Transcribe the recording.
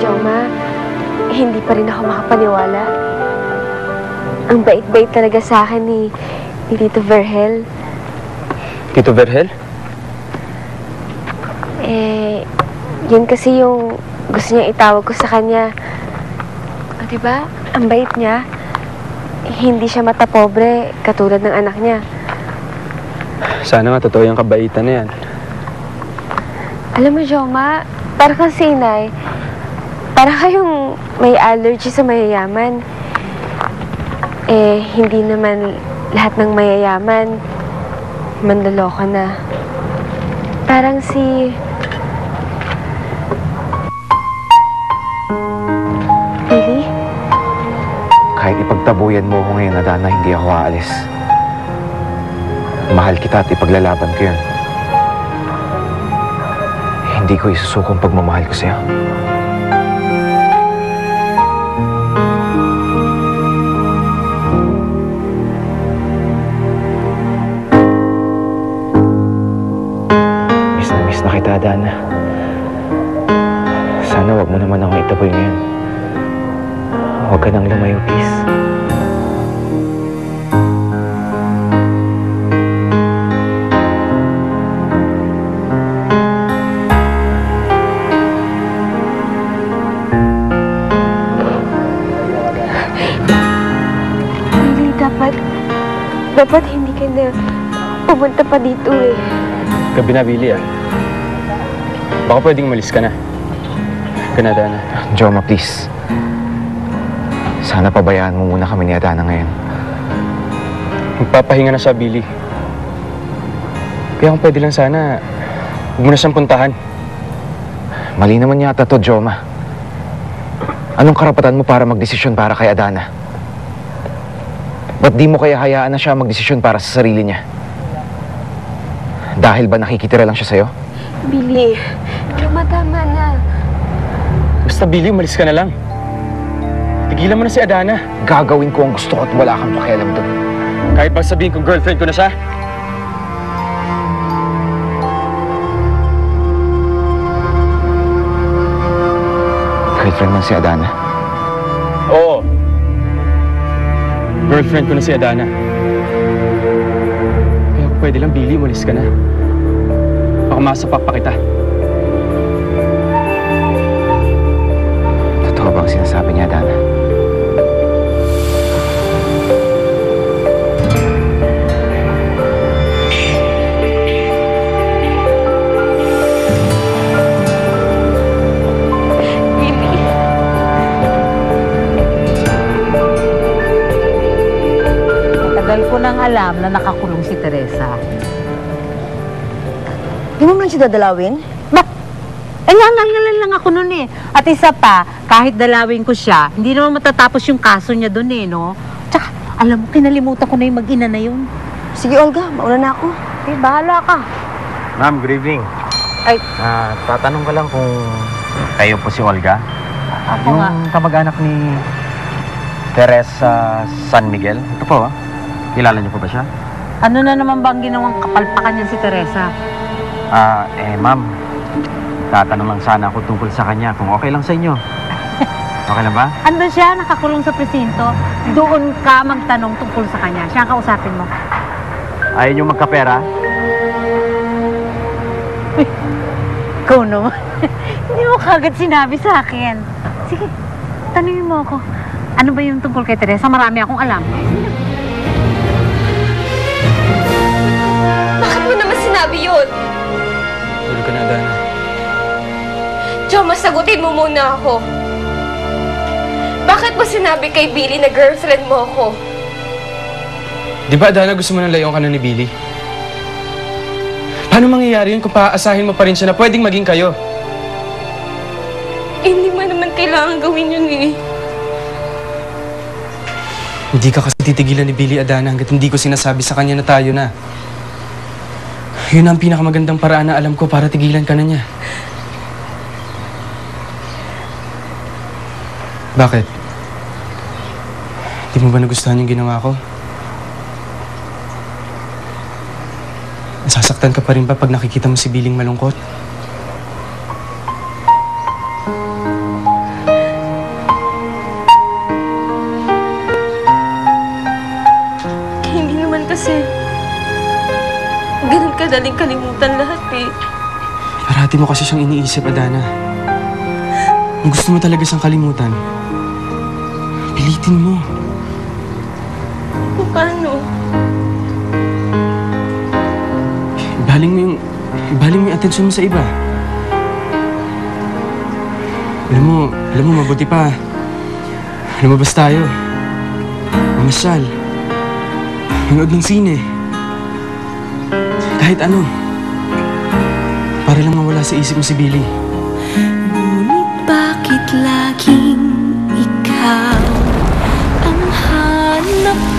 Joma, hindi pa rin ako makapaniwala. Ang bait-bait talaga sa akin ni Tito Vergel. Tito Vergel? Yun kasi yung gusto niyang itawag ko sa kanya. O, diba? Ang bait niya. Hindi siya matapobre, katulad ng anak niya. Sana nga totoo yung kabaitan na yan. Alam mo, Joma, para kang si Inay, para kayong may allergy sa mayayaman. Hindi naman lahat ng mayayaman manloloko na. Parang si... Billy? Kahit ipagtabuyan mo ako ngayon, Adana, hindi ako aalis. Mahal kita at ipaglalaban ko yun. Hindi ko isusuko ang pagmamahal ko sa'yo. Miss na kita, Adana. Sana wag mo naman akong itaboy ngayon. Huwag ka nang lumayo, please. Dapat hindi ka na pumunta pa dito eh. Gabi na, Billy, ah. Baka pwedeng umalis ka na. Kanada na. Joma, please. Sana pabayaan mo muna kami ni Adana ngayon. Magpapahinga na siya, Billy. Kaya kung pwede lang sana, huwag mo na siyang puntahan. Mali naman yata to, Joma. Anong karapatan mo para magdesisyon para kay Adana? Ba't di mo kaya hayaan na siya magdesisyon para sa sarili niya? Dahil ba nakikitira lang siya sa'yo? Billy, tama na. Basta, Billy, umalis ka na lang. Tigilan mo na si Adana. Gagawin ko ang gusto ko at wala kang pakialam doon. Kahit pag sabihin kong girlfriend ko na siya. Girlfriend lang si Adana? Oo. Girlfriend ko na si Adana. Kaya kung pwede lang, Billy, umalis ka na. Baka masapak pa kita. Totoo ba ang sinasabi niya, Adana? Tagal ko nang alam na nakakulong si Teresa. Di mo man siya dadalawin? Nangangalan lang ako nun eh. At isa pa, kahit dalawin ko siya, hindi naman matatapos yung kaso niya dun eh, no? Tsaka, alam mo, kinalimutan ko na yung mag-ina na yun. Sige, Olga, mauna na ako. Bahala ka. Ma'am, good evening. Ay. Tatanong ko lang kung kayo po si Olga. Ako nga. Yung kamag-anak ni Teresa San Miguel. Ito po, kilala niyo po ba siya? Ano na naman bang ginawang kapalpakan niya si Teresa? Ma'am, tatanong lang sana ako tungkol sa kanya, kung okay lang sa inyo. Okay lang ba? Ando siya, nakakulong sa presinto. Doon ka magtanong tungkol sa kanya. Siya ang kausapin mo. Ayaw niyo magkapera? Ikaw naman. Hindi mo kagad sinabi sa akin. Sige, tanungin mo ako. Ano ba yung tungkol kay Teresa? Marami akong alam. Bakit mo naman sinabi yun? Tulog ka na, Adana. Joma, sagutin mo muna ako. Bakit mo sinabi kay Billy na girlfriend mo ako? Di ba, Adana, gusto mo nang layong ka na ni Billy? Paano mangyayari yun kung paaasahin mo pa rin siya na pwedeng maging kayo? Hindi mo naman kailangan gawin yun eh. Hindi ka kasi titigilan ni Billy, Adana, hanggat hindi ko sinasabi sa kanya na tayo na. Yun ang pinakamagandang paraan na alam ko para tigilan ka na niya. Bakit? Di mo ba nagustuhan yung ginawa ko? Nasasaktan ka pa rin ba pag nakikita mo si Billing malungkot? madaling kalimutan lahat eh. Parati mo kasi siyang iniisip, Adana. Kung gusto mo talaga siyang kalimutan, pilitin mo. Paano? Ibaling mo yung atensyon mo sa iba. Alam mo, mabuti pa. Lumabas tayo. Mamasyal. Manood ng sine. Kahit ano. Para lang mawala sa isip mo si Billy. Ngunit bakit laging ikaw ang hanap